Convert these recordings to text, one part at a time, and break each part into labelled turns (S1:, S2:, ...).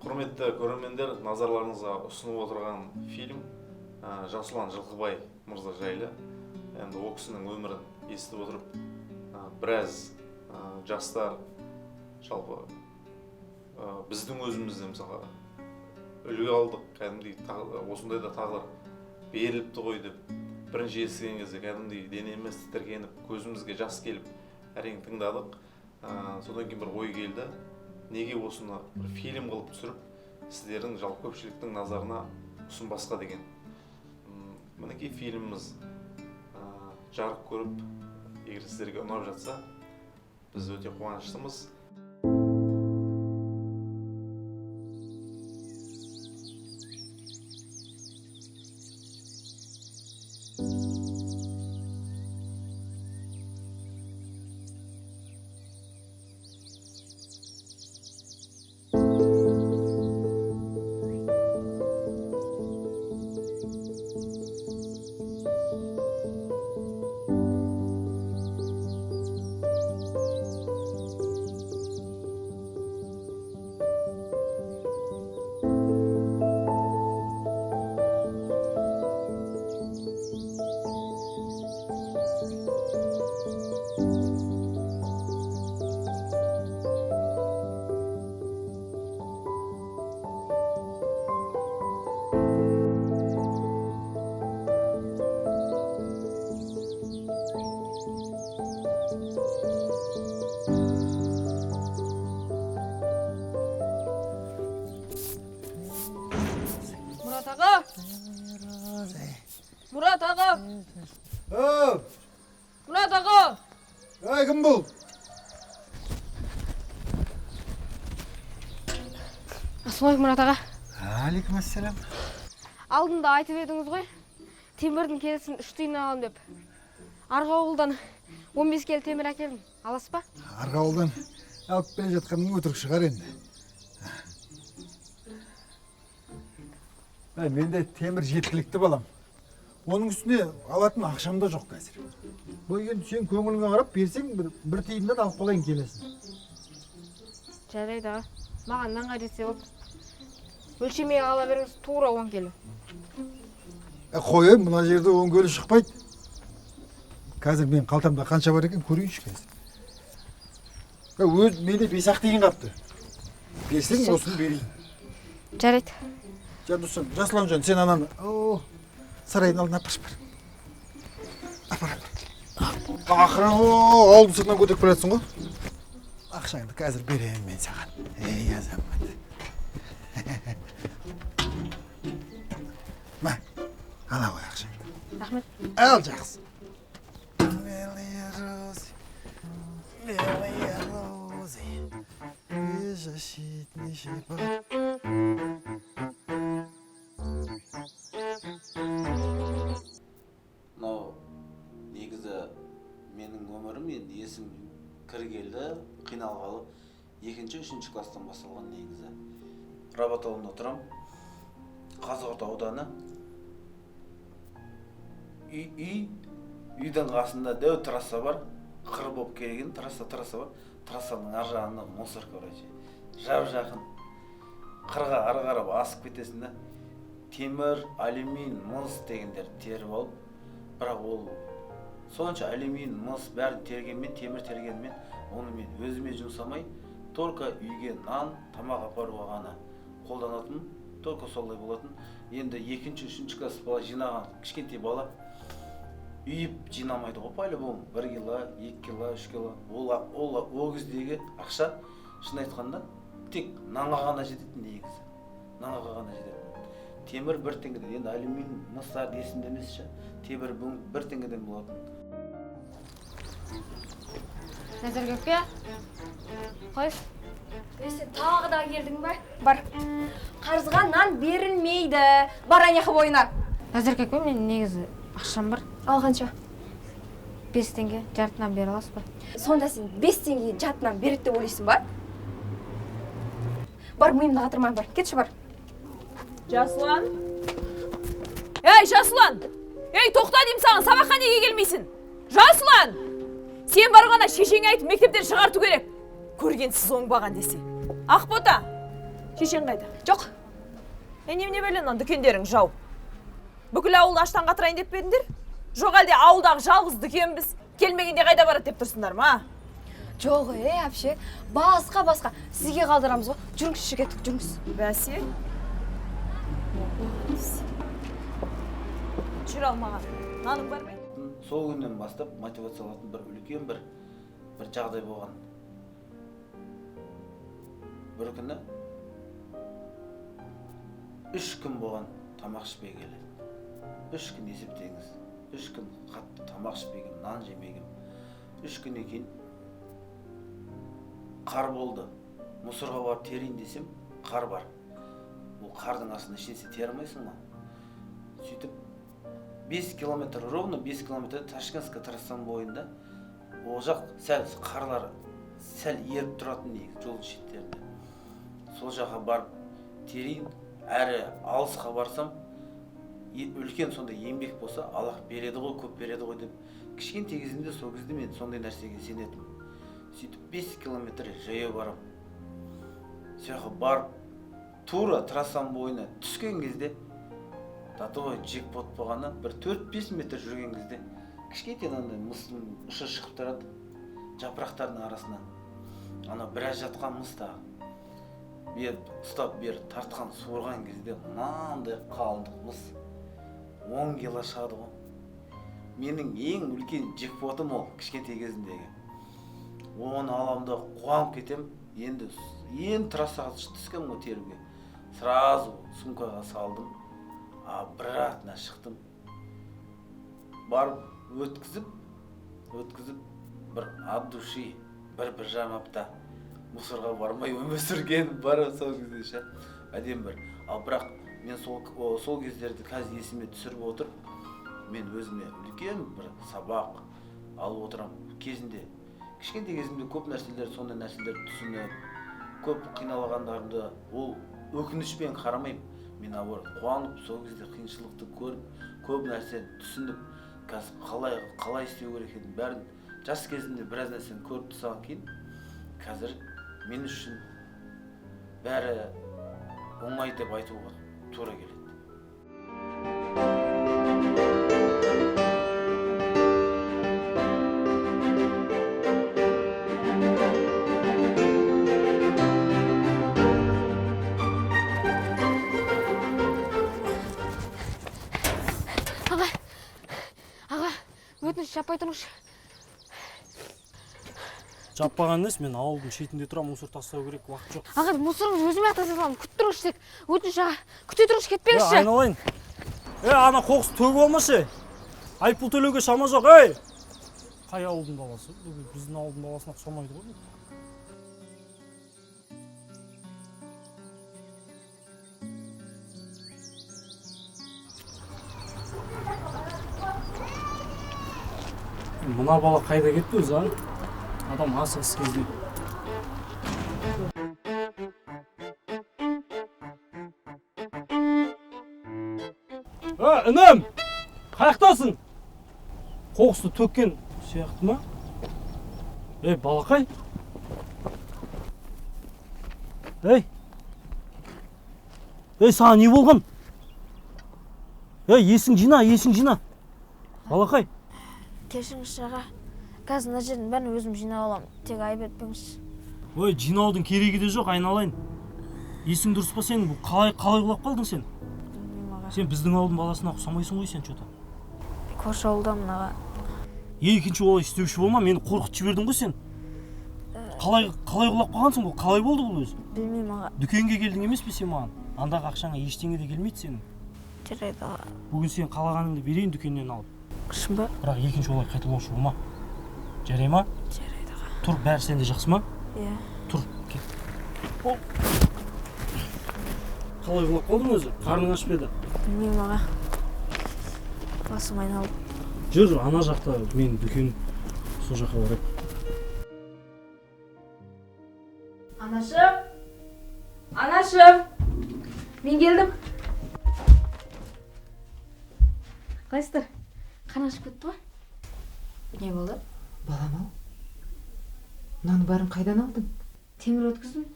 S1: Құрметті көрермендер, назарларыңызға ұсынып отырған фильм Жасұлан Жылқыбай мырза жайлы. Енді ол кісінің өмірін естіп отырып, біраз жастар, жалпы біздің өзімізде мысалға үлгі алдық, кәдімгідей осындай да тағдыр беріліпті ғой деп, бірінші естіген кезде кәдімгідей денеміз тітіркеніп, көзімізге жас келіп, әрең тыңдадық. Содан кейін бір ой келді. Неге осыны бір фильм қылып түсіріп, сіздердің жалпы көпшіліктің назарына ұсынбасқа деген. Мінекей фильміміз жарық көріп, егер сіздерге ұнап жатса, біз өте қуаныштымыз.
S2: Murat ağa! Murat ağa!
S3: Ey, kim bu?
S2: Assalamualaikum Murat ağa.
S3: Aleykümselam.
S2: Алдында айтып едіңіз ғой, темірдің келісін 3 тиын алам деп. Арғы ауылдан 15 келі темір әкелдім. Аласыз ба?
S3: Арғы ауылдан алып келе жатқаның өтірік шығар енді. Менде темір жеткілікті балам. Оның үстіне алатын ақшам да жоқ қазір. Бұл енді сен көңіліңе қарап берсең, бір тиыннан алып қалайын келесің.
S2: Жарайды аға. Маған нанға жетсе болды. Өлшемей ала беріңіз, тура 10 келі.
S3: Қойым, мына жерде 10 келі шықпайды. Қазір мен қалтамда қанша бар екен көрейінші қазір. Өз менде 5-ақ тиын қапты. Берсең, осыны берейін.
S2: Жарайды.
S3: Жандосым, Жасұлан, сен ананы сарайдың алдына апаршы бар. Апар. Ақыры ауылдың сыртынан көтеріп баратсың ғой. Ақшаңды қазір беремін мен саған. Ей азамат. Ма, ала ғой ақшаңды.
S2: Рахмет.
S3: Ал жақсы. Белые розы, белые розы, беззащитный шипат.
S4: Мынау негізі менің өмірім енді есім кіргелі, қиналғалы 2-3 класстан басталған негізі. Рабат ауылында тұрам. Қазығұрт ауданы. Үйдің қасында дәу трасса бар. Қыр болып келген трасса бар. Трассаның ар жағында мусор, короче. Жап жақын. Қырға ары қарап асып кетесің да. Темір, алюмин, мыс дегендер теріп алып, бірақ ол сонша алюмин, мыс бәрін тергенмен, темір тергенмен, оны мен өзіме жұмсамай, только үйге нан, тамақ апаруға ғана қолданатын, только солай болатын. Енді 2-3 класс бала жинаған, кішкентай бала үйіп жинамайды ғой, по-любому 1 кило, 2 кило, 3 кило. Ол кездегі ақша, шын айтқанда, тек нанға ғана жететін негізі. Нанға ғана жететін. Темір 1 теңгеден, енді алюмин, мыстар есімде емес ше. Темір 1 теңгеден болатын.
S2: Назарбекке, қойш. Сен тағы да келдің бе? Бар.
S5: Қарызға нан берілмейді. Бар аяқы бойына.
S2: Назарбекке, мен негізі ақшам бар.
S5: Алғанша?
S2: 5 теңге жартынан бері аласыз ба?
S5: Сонда сен 5 теңге жартынан береді деп ойлайсың ба? Бар, миымды қатырмай бар. Кетші бар.
S6: Жасұлан? Ей, Жасұлан! Ей, тоқта деймін саған, сабаққа неге келмейсің? Жасұлан! Сен барғана шешеңе айтып мектептен шығарту керек. Көргенсіз оңбаған десе. Ақбота, Шешең қайда? Жоқ. Немене бөлен ан дүкендерің жау. Бүкіл ауылды аштан қатырайын деп бердіңдер? Жоқ әлде ауылдағы жалғыз дүкенбіз келмегенде қайда барады деп тұрсыңдар ма?
S5: Жоқ, әпше. Басқа. Сізге қалдырамыз ғой. Жүріңізші кеттік, жүріңіз.
S6: Бәсе? Жүр алмаған. Наның бар ма?
S4: Сол күннен бастап мотивациялатын бір үлкен бір жағдай болған. Бір күні 3 күн болған тамақ ішпей келеді. 3 күн есептеңіз. 3 күн қатты тамақ ішпегем, нан жемегем. 3 күннен кейін қар болды. Мұсырға барып терейін десем, қар бар. Ол қардың астында ішінсе тер алмайсың ма? Сөйтіп 5 километр, ровно 5 километр Ташкентская трассаның бойында ол жақ сәл қарлар сәл еріп тұратын негізі жолдың шеттерінде. Сол жаққа барып терейін, әрі алысқа барсам, үлкен сондай еңбек болса, Аллах береді ғой, көп береді ғой деп, кішкентай кезімде сол кезде мен сондай нәрсеге сенетім. Сөйтіп 5 километр жаяу барам. Сол жаққа барып, тура трассаның бойына түскен кезде татуай джекпот болғаны бір 4-5 метр жүрген кезде кішкентай андай мысың ұшы шығып тұрады жапырақтардың арасынан. Ана біраз жатқан мыс тағы. Бер ұстап бер тартқан суырған кезде мынандай қалыңдық мыс 10 кило шығады ғой. Менің ең үлкен джекпотым ол кішкентай кезімдегі. Оны аламда қуанып кетем. Енді трассаға түскен ғой теруге. Сразу сумкаға салдым. Обратно шықтым. Барып өткізіп бір от души бір жарым апта мусорға бармай өмір сүрген бар сол кезде ше. Әдем бір. Ал бірақ мен сол кездерді қазір есіме түсіріп отыр. Мен өзіме үлкен бір сабақ алып отырам. Кезінде кішкентай кезімде көп нәрселер, сондай нәрселер түсініп, көп қиналғандарымды ол өкінішпен қарамаймын. Мен қуанып, сол кезде қиыншылықты көріп, көп нәрсені түсініп, қазір қалай істеу керек екенін бәрін жас кезімде біраз нәрсені көріп тұрсам кейін, қазір мен үшін бәрі оңай деп айтуға тура келеді.
S2: Өтініш жаппай тұрыңызшы.
S7: Жаппаған емес, мен ауылдың шетінде тұрам, мусор тастау керек, уақыт жоқ.
S2: Аға, мусорыңызды өзіме тастай саламын, күтіп тұрыңызшы тек. Өтініш аға, күте тұрыңызшы, кетпеңізші.
S7: Айналайын. Ана қоқыс төгіп алмашы. Айыппұл төлеуге шама жоқ, Қай ауылдың баласы? Біздің ауылдың баласына ұқсамайды ғой. Мына бала қайда кетті өзі, Адам асығыс кезде. Інім! Қаяқтасың? Қоқысты төккен сияқты ма? Балақай? Саған не болған? Есің жина. Балақай?
S2: Кешіңізші аға, қазір мына жердің бәрін өзім жинап аламын, тек айып етпеңізші.
S7: Жинаудың керегі де жоқ, айналайын. Есің дұрыс па сенің? Қалай құлап қалдың сен? Сен біздің ауылдың баласына ұқсамайсың ғой сен что-то.
S2: Көрші ауылдамын аға.
S7: Екінші олай істеуші болма, мені қорқытып жібердің ғой сен. Қалай құлап қалғансың бұл? Қалай болды бұл өзі?
S2: Білмеймін аға.
S7: Дүкенге келдің емес пе сен маған? Андағы ақшаңа ештеңе де келмейді сенің.
S2: Жарайды аға.
S7: Бүгін сен қалағаныңды берейін дүкеннен алып.
S2: Шын ба?
S7: Бірақ екінші олай қайталаушы болма. Жарай ма?
S2: Жарайды аға.
S7: Тұр, бәрі сенде жақсы ма?
S2: Иә.
S7: Тұр, кет. Қалай құлап қалдың өзі? Қарның ашып еді?
S2: Білмеймін аға. Басым айналып.
S7: Жүр, ана жақта менің дүкен, сол жаққа барайық.
S2: Анашым! Мен келдім. Қайсыздар? Қан ашып кетті ғой?
S8: Не болды? Балам-ау, мынаның бәрін қайдан алдың?
S2: Темір өткіздім.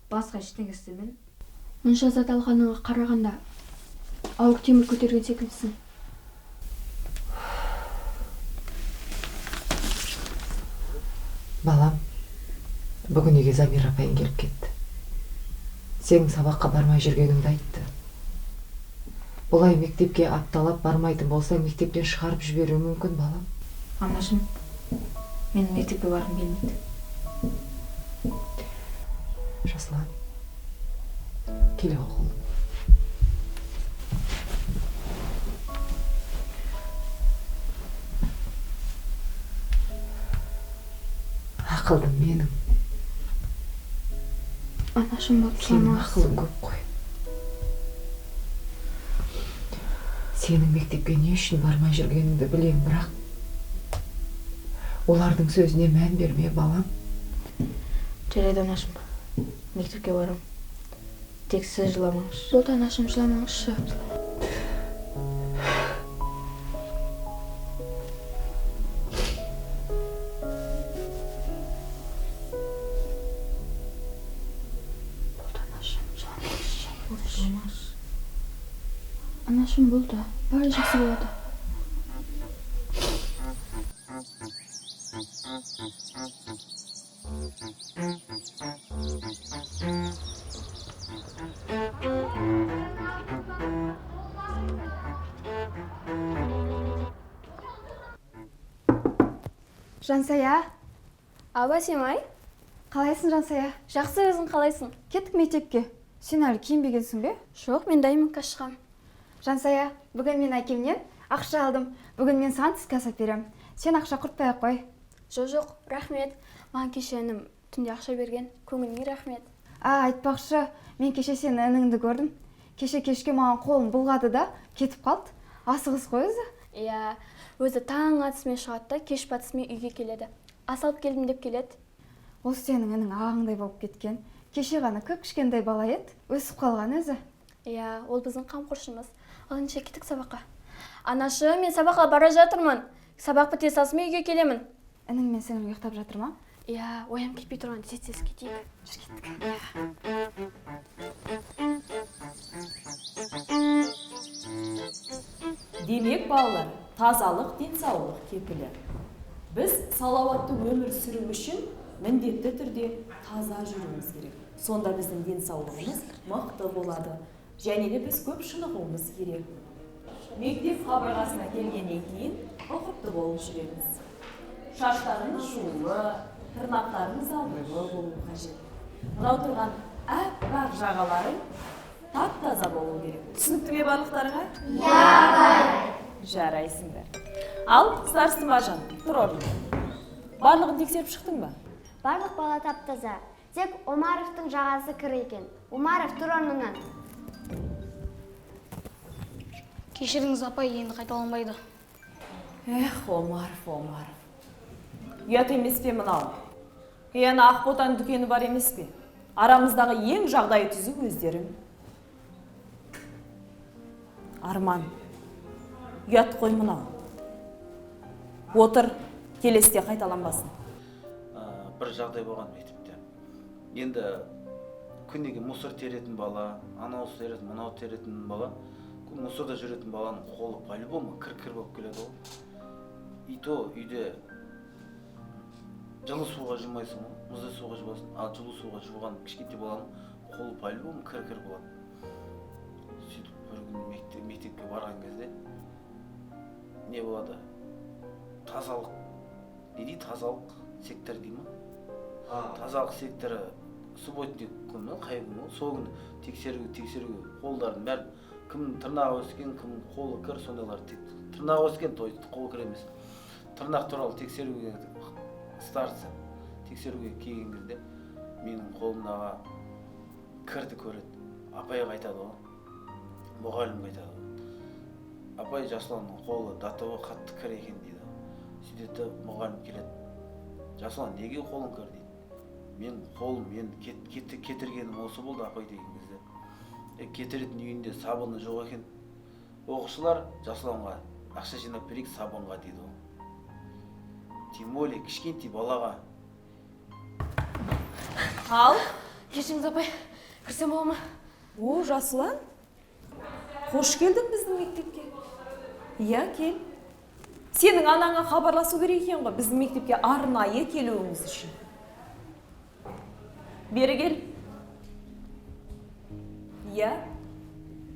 S2: Басқа ештеңе істемедім. мұнша зат алғаныңа қарағанда ауыр темір көтерген секілдісің.
S8: Балам, бүгін үйге Замира апайың келіп кетті. Сенің сабаққа бармай жүргеніңді айтты. Бұлай мектепке апталап бармайтын болсаң, мектептен шығарып жіберуі мүмкін, балам.
S2: Анашым, менің мектепке барғым келмейді.
S8: Жасұлан, келе оқыл. Ақылдым менің.
S2: Анашым болып
S8: Сенің
S2: сұрамаңыз.
S8: ақылың көп қой. Сенің мектепке не үшін бармай жүргеніңді білем, бірақ олардың сөзіне мән берме, балам.
S2: Жарайды, анашым. Мектепке барам. Тек сіз жыламаңыз. Болды, анашым, жыламаңызшы. Болды, анашым, жыламаңызшы. Анашым, болды. Бәрі жақсы болады.
S5: Жансая,
S2: Аба, Семай?
S5: қалайсың Жансая?
S2: Жақсы, өзің қалайсың?
S5: Кеттік мектепке. Сен әлі киінбегенсің бе?
S2: Жоқ, мен дайымыққа шығам.
S5: Жансая, бүгін мен әкемнен ақша алдым. Бүгін мен саған түскі ас берем. Сен ақша құртпай ақ қой.
S2: Жоқ, рахмет. Маған кеше інім түнде ақша берген. Көңіліңе рахмет.
S5: Айтпақшы, мен кеше сенің ініңді көрдім. Кеше кешке маған қолын бұлғады да кетіп қалды. Асығыс қой өзі.
S2: Иә, өзі таң атысымен шығады да кеш батысымен үйге келеді. Ас алып келдім деп келеді.
S5: Ол сенің інің ағаңдай болып кеткен. Кеше ғана кішкентай бала еді, өсіп қалған өзі.
S2: Иә, ол біздің қамқоршымыз. Ал ендеше кеттік сабаққа. Анашы, мен сабаққа бара жатырмын. Сабақ біте салысымен үйге келемін.
S5: Інің мен сенің ұйықтап жатыр ма?
S2: Иә, оям кетпей тұрған тез кетейік.
S5: Жүр кеттік.
S6: Демек, балалар, тазалық денсаулық кепілі. Біз салауатты өмір сүру үшін міндетті түрде таза жүруіміз керек. Сонда біздің денсаулығымыз мықты болады. Және де біз көп шынығуымыз керек. Мектеп қабырғасына келгеннен кейін ұқыпты болып жүреміз. Шаштарымыз жуулы, тырнақтарымыз алдыңғы болу қажет. Мынау тұрған аппақ жағаларың тап-таза болу керек. Түсінікті ме барлықтарға? Жарайсыңдар. Ал, старсты Мажан, тұр орныңда. Барлығын тексеріп шықтың ба?
S9: Барлық бала тап-таза. Тек Омаровтың жағасы кір екен. Омаров, тұр орныңнан.
S2: Кешіріңіз, апай, енді қайталанбайды.
S6: Омаров. Ұят емес пе мынау? Ана Ақботаның дүкені бар емес пе? Арамыздағы ең жағдайы түзу өздерің. Арман, ұят қой мынау. Отыр, келесте қайталанбасын.
S4: Бір жағдай болған мектепте. Енді күнеге мусор теретін бала, анау теретін, мынау теретін бала, мусорда жүретін баланың қолы по-любому кір болып келеді ғой. И то үйде жылы суға жумайсың ғой, мұзда суға жуасың, ал жылы суға жуған кішкентай баланың қолы по-любому кір болады. Сөйтіп бір күн мектепке барған кезде не болады? Тазалық, не дейді? Тазалық сектор дейді ма? Тазалық секторы субботник күні, қай күні, сол күні тексеруге қолдарын бәрін, кімнің тырнағы өскен, кімнің қолы кір, сондайлар тырнағы өскен, қолы кір емес. Тырнақ туралы тексеруге старцы тексеруге келген кезде менің қолымдағы кірді көреді. Апайға айтады ғой, мұғалімге айтады ғой. Апай, Жасұланның қолы датовы қатты кір екен дейді. Сөйтеді мұғалім келеді. Жасұлан, неге қолың кір дейді. Мен қолым, мен кетіргенім осы болды апай деген кезде. Кетіретін үйінде сабыны жоқ екен. Оқушылар Жасұланға ақша жинап берейік сабынға дейді ғой. Тем более кішкентай балаға.
S6: Ал,
S2: Кешіріңіз, апай, кірсем бола ма?
S6: О, Жасұлан, қош келдің біздің мектепке. Иә, кел. Сенің анаңа хабарласу керек екен ғой, біздің мектепке арнайы келуіңіз үшін. Бері кел. Иә.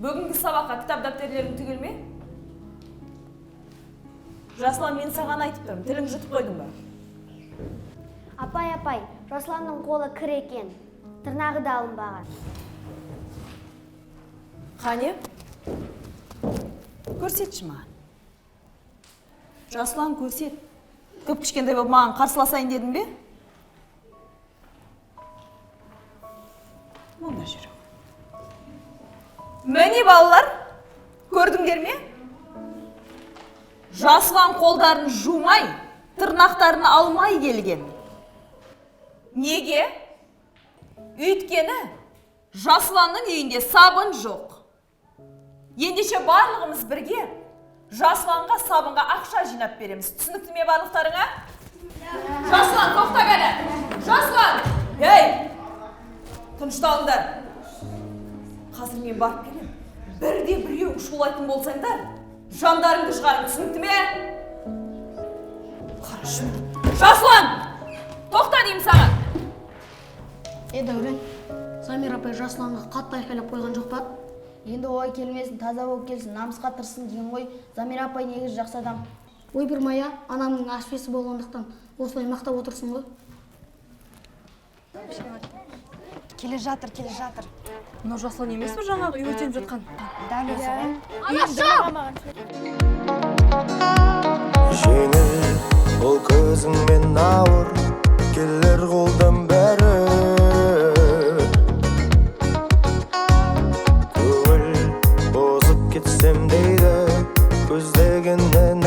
S6: Бүгінгі сабаққа кітап дәптерлерің түгел ме? Жасұлан, мен саған айтып тұрмын, тілің жұтып қойдың ба?
S9: Апай, Жасұланның қолы кір екен. Тырнағы да алынбаған.
S6: Қане? Көрсетші маған. Жасұлан, көрсет. Көп кішкентай болып маған қарсыласайын дедің бе? Мұнда жүр. Міне балалар, көрдіңдер ме? Жасұлан қолдарын жумай, тырнақтарын алмай келген. Неге? Өйткені Жасұланның үйінде сабын жоқ. Ендеше барлығымыз бірге Жасұланға сабынға ақша жинап береміз. Түсінікті ме барлықтарыңа? Жасұлан, тоқта кәні! Жасұлан! Ей! Тынышталыңдар. Қазір мен барып келем. Бірде біреу шулайтын болсаңдар, жандарыңды шығарып, түсінікті ме? Қарашым. Жасұлан! Тоқта деймін саған.
S10: Дәурен, Замира апай Жасұланға қатты айқайлап қойған жоқ па?
S11: Енді ой келмесін, таза болып келсін, намысқа тырсын деген ғой. Замира апай негізі жақсы адам.
S10: Ой бір мая, анамның ашпесі болғандықтан осылай мақтап отырсың ғой.
S2: Келе жатыр.
S6: Мынау Жасұлан емес пе жаңағы үй өртеніп жатқан?
S2: Дәл осы ғой.
S12: Жеңіл ол көзіңмен ауыр келер қолдан бәрі. Көңіл бозып кетсем дейді көздегеннен